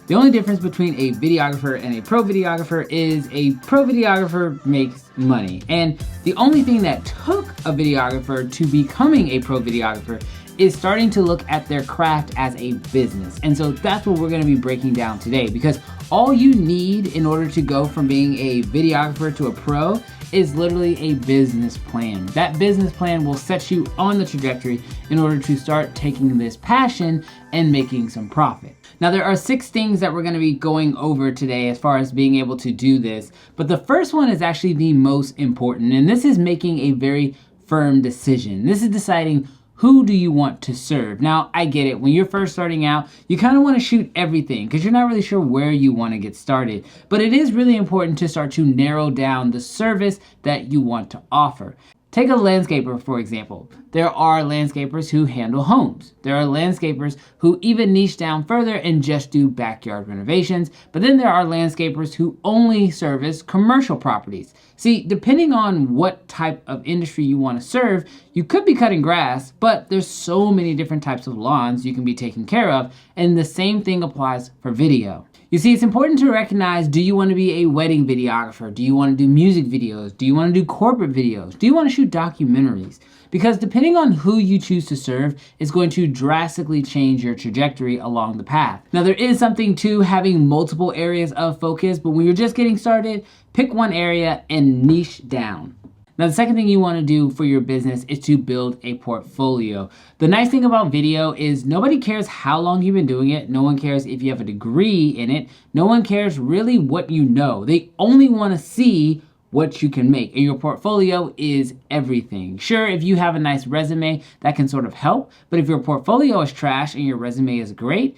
The only difference between a videographer and a pro videographer is a pro videographer makes money. And the only thing that took a videographer to becoming a pro videographer is starting to look at their craft as a business. And so that's what we're gonna be breaking down today, because all you need in order to go from being a videographer to a pro is literally a business plan. That business plan will set you on the trajectory in order to start taking this passion and making some profit. Now, there are 6 things that we're gonna be going over today as far as being able to do this, but the first one is actually the most important, and this is making a very firm decision. This is deciding who do you want to serve. Now, I get it. When you're first starting out, you kind of want to shoot everything because you're not really sure where you want to get started. But it is really important to start to narrow down the service that you want to offer. Take a landscaper, for example. There are landscapers who handle homes. There are landscapers who even niche down further and just do backyard renovations. But then there are landscapers who only service commercial properties. See, depending on what type of industry you want to serve, you could be cutting grass, but there's so many different types of lawns you can be taking care of, and the same thing applies for video. You see, it's important to recognize, do you want to be a wedding videographer? Do you want to do music videos? Do you want to do corporate videos? Do you want to shoot documentaries? Because depending on who you choose to serve is going to drastically change your trajectory along the path. Now, there is something to having multiple areas of focus, but when you're just getting started, pick one area and niche down. Now, the second thing you want to do for your business is to build a portfolio. The nice thing about video is nobody cares how long you've been doing it. No one cares if you have a degree in it. No one cares really what you know. They only want to see what you can make. And your portfolio is everything. Sure, if you have a nice resume, that can sort of help. But if your portfolio is trash and your resume is great,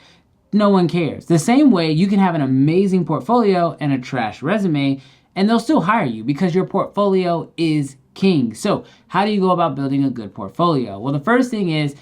no one cares. The same way, you can have an amazing portfolio and a trash resume, and they'll still hire you because your portfolio is king. So how do you go about building a good portfolio? Well, the first thing is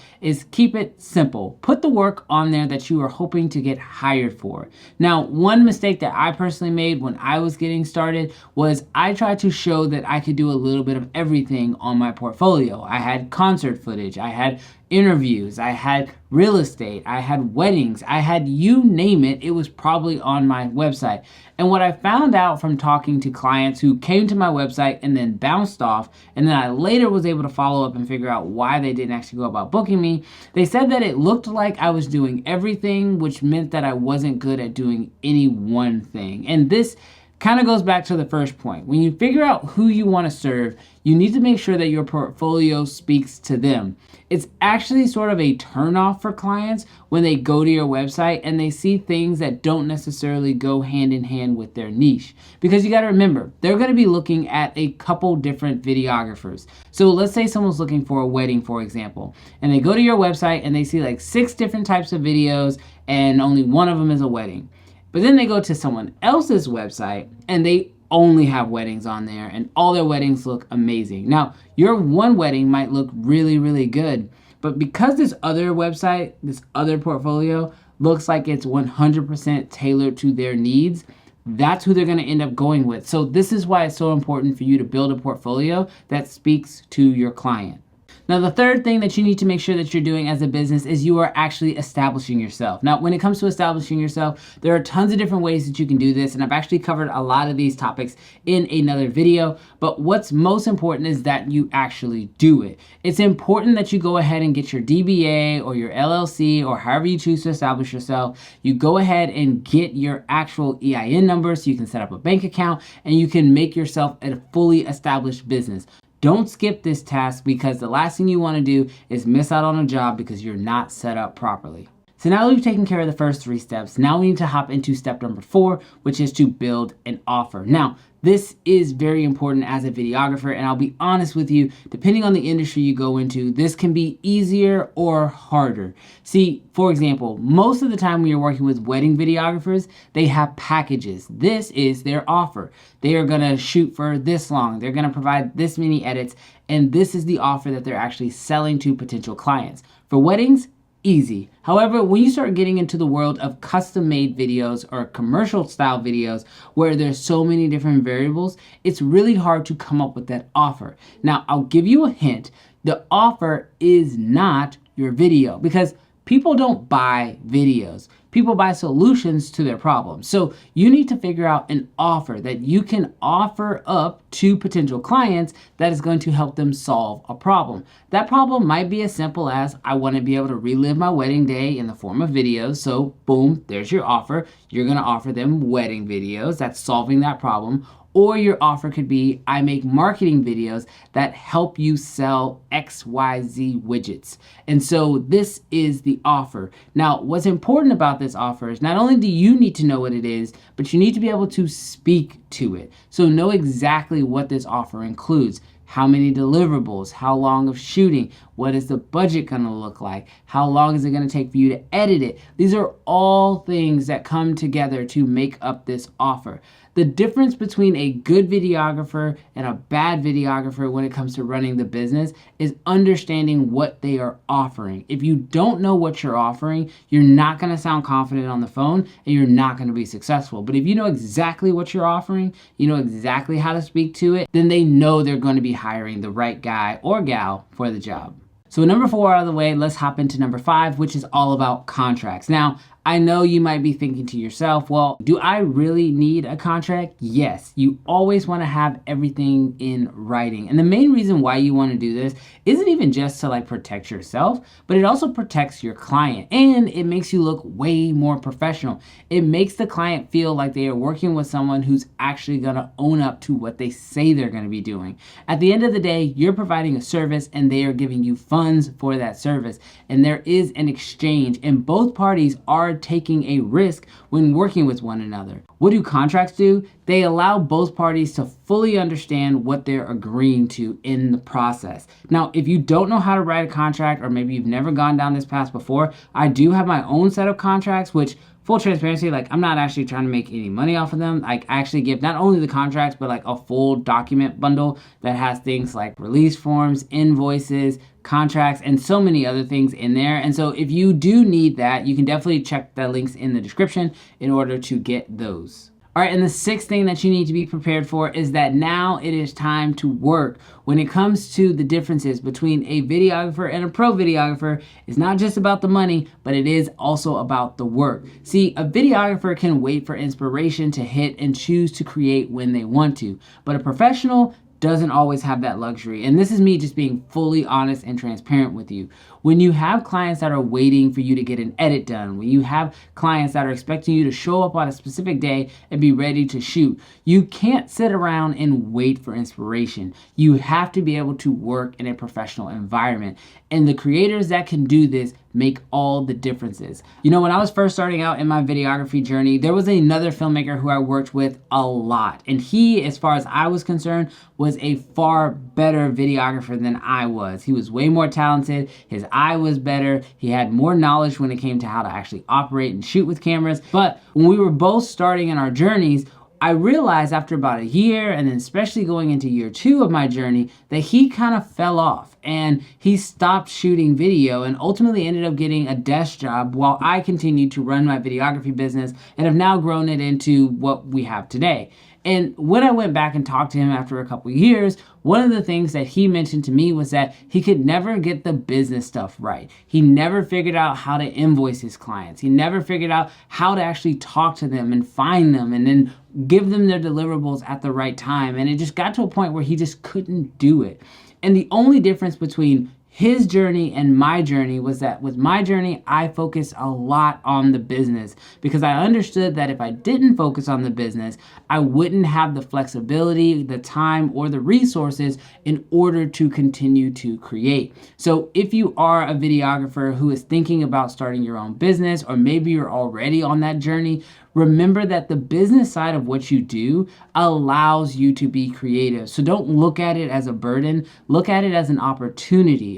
keep it simple. Put the work on there that you are hoping to get hired for. Now, one mistake that I personally made when I was getting started was I tried to show that I could do a little bit of everything on my portfolio. I had concert footage, I had interviews, I had real estate, I had weddings, I had you name it, it was probably on my website. And what I found out from talking to clients who came to my website and then bounced off, and then I later was able to follow up and figure out why they didn't actually go about booking me, they said that it looked like I was doing everything, which meant that I wasn't good at doing any one thing. And this kind of goes back to the first point. When you figure out who you want to serve, you need to make sure that your portfolio speaks to them. It's actually sort of a turnoff for clients when they go to your website and they see things that don't necessarily go hand in hand with their niche. Because you got to remember, they're going to be looking at a couple different videographers. So let's say someone's looking for a wedding, for example, and they go to your website and they see like 6 different types of videos and only one of them is a wedding. But then they go to someone else's website and they only have weddings on there and all their weddings look amazing. Now, your one wedding might look really, really good, but because this other website, this other portfolio looks like it's 100% tailored to their needs, that's who they're going to end up going with. So this is why it's so important for you to build a portfolio that speaks to your client. Now, the third thing that you need to make sure that you're doing as a business is you are actually establishing yourself. Now, when it comes to establishing yourself, there are tons of different ways that you can do this, and I've actually covered a lot of these topics in another video, but what's most important is that you actually do it. It's important that you go ahead and get your DBA or your LLC or however you choose to establish yourself. You go ahead and get your actual EIN number so you can set up a bank account and you can make yourself a fully established business. Don't skip this task because the last thing you want to do is miss out on a job because you're not set up properly. So now that we've taken care of the first 3 steps, now we need to hop into step number 4, which is to build an offer. Now, this is very important as a videographer, and I'll be honest with you, depending on the industry you go into, this can be easier or harder. See, for example, most of the time when you're working with wedding videographers, they have packages. This is their offer. They are gonna shoot for this long. They're gonna provide this many edits, and this is the offer that they're actually selling to potential clients. For weddings, easy. However, when you start getting into the world of custom-made videos or commercial style videos where there's so many different variables, it's really hard to come up with that offer. Now, I'll give you a hint. The offer is not your video because people don't buy videos. People buy solutions to their problems. So you need to figure out an offer that you can offer up to potential clients that is going to help them solve a problem. That problem might be as simple as, I want to be able to relive my wedding day in the form of videos. So boom, there's your offer. You're going to offer them wedding videos. That's solving that problem. Or your offer could be, I make marketing videos that help you sell XYZ widgets. And so this is the offer. Now, what's important about this offer is not only do you need to know what it is, but you need to be able to speak to it. So know exactly what this offer includes. How many deliverables, how long of shooting, what is the budget gonna look like, how long is it gonna take for you to edit it. These are all things that come together to make up this offer. The difference between a good videographer and a bad videographer when it comes to running the business is understanding what they are offering. If you don't know what you're offering, you're not gonna sound confident on the phone and you're not gonna be successful. But if you know exactly what you're offering, you know exactly how to speak to it, then they know they're gonna be hiring the right guy or gal for the job. So with number 4 out of the way, let's hop into number 5, which is all about contracts. Now, I know you might be thinking to yourself, well, do I really need a contract? Yes, you always want to have everything in writing. And the main reason why you want to do this isn't even just to protect yourself, but it also protects your client and it makes you look way more professional. It makes the client feel like they are working with someone who's actually going to own up to what they say they're going to be doing. At the end of the day, you're providing a service and they are giving you funds for that service. And there is an exchange and both parties are taking a risk when working with one another. What do contracts do? They allow both parties to fully understand what they're agreeing to in the process. Now, if you don't know how to write a contract, or maybe you've never gone down this path before, I do have my own set of contracts, which, full transparency, I'm not actually trying to make any money off of them. I actually give not only the contracts, but a full document bundle that has things like release forms, invoices, contracts, and so many other things in there. And so if you do need that, you can definitely check the links in the description in order to get those. All right, and the 6th thing that you need to be prepared for is that now it is time to work. When it comes to the differences between a videographer and a pro videographer, it's not just about the money, but it is also about the work. See, a videographer can wait for inspiration to hit and choose to create when they want to, but a professional doesn't always have that luxury. And this is me just being fully honest and transparent with you. When you have clients that are waiting for you to get an edit done, when you have clients that are expecting you to show up on a specific day and be ready to shoot, you can't sit around and wait for inspiration. You have to be able to work in a professional environment. And the creators that can do this make all the differences. You know, when I was first starting out in my videography journey, there was another filmmaker who I worked with a lot. And he, as far as I was concerned, was a far better videographer than I was. He was way more talented. His eye was better. He had more knowledge when it came to how to actually operate and shoot with cameras. But when we were both starting in our journeys, I realized after about a year, and then especially going into year 2 of my journey, that he kind of fell off and he stopped shooting video and ultimately ended up getting a desk job while I continued to run my videography business and have now grown it into what we have today. And when I went back and talked to him after a couple years, one of the things that he mentioned to me was that he could never get the business stuff right. He never figured out how to invoice his clients. He never figured out how to actually talk to them and find them and then give them their deliverables at the right time. And it just got to a point where he just couldn't do it. And the only difference between his journey and my journey was that with my journey, I focused a lot on the business because I understood that if I didn't focus on the business, I wouldn't have the flexibility, the time, or the resources in order to continue to create. So if you are a videographer who is thinking about starting your own business, or maybe you're already on that journey, remember that the business side of what you do allows you to be creative. So don't look at it as a burden. Look at it as an opportunity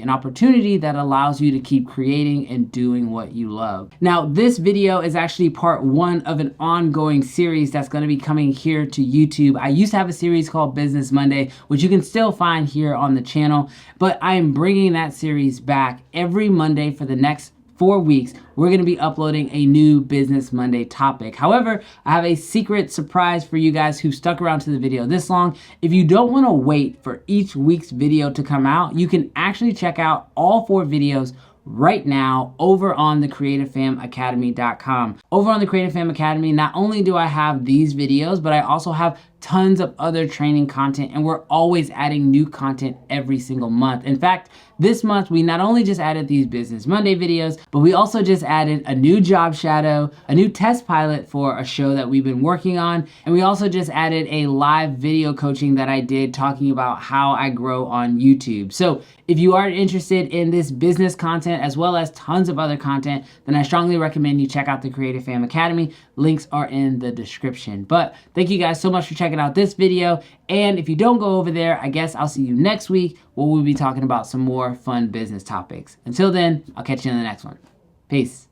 that allows you to keep creating and doing what you love. Now, this video is actually part 1 of an ongoing series that's going to be coming here to YouTube. I used to have a series called Business Monday, which you can still find here on the channel, but I am bringing that series back every Monday for the next 4 weeks. We're going to be uploading a new Business Monday topic. However, I have a secret surprise for you guys who stuck around to the video this long. If you don't want to wait for each week's video to come out, you can actually check out all 4 videos right now over on thecreativefamacademy.com. Over on the Creative Fam Academy, not only do I have these videos, but I also have tons of other training content, and we're always adding new content every single month. In fact, this month we not only just added these Business Monday videos, but we also just added a new job shadow, a new test pilot for a show that we've been working on, and we also just added a live video coaching that I did talking about how I grow on YouTube. So if you are interested in this business content as well as tons of other content, then I strongly recommend you check out the Creative Fam Academy. Links are in the description. But thank you guys so much for checking out this video. And if you don't go over there, I guess I'll see you next week where we'll be talking about some more fun business topics. Until then, I'll catch you in the next one. Peace.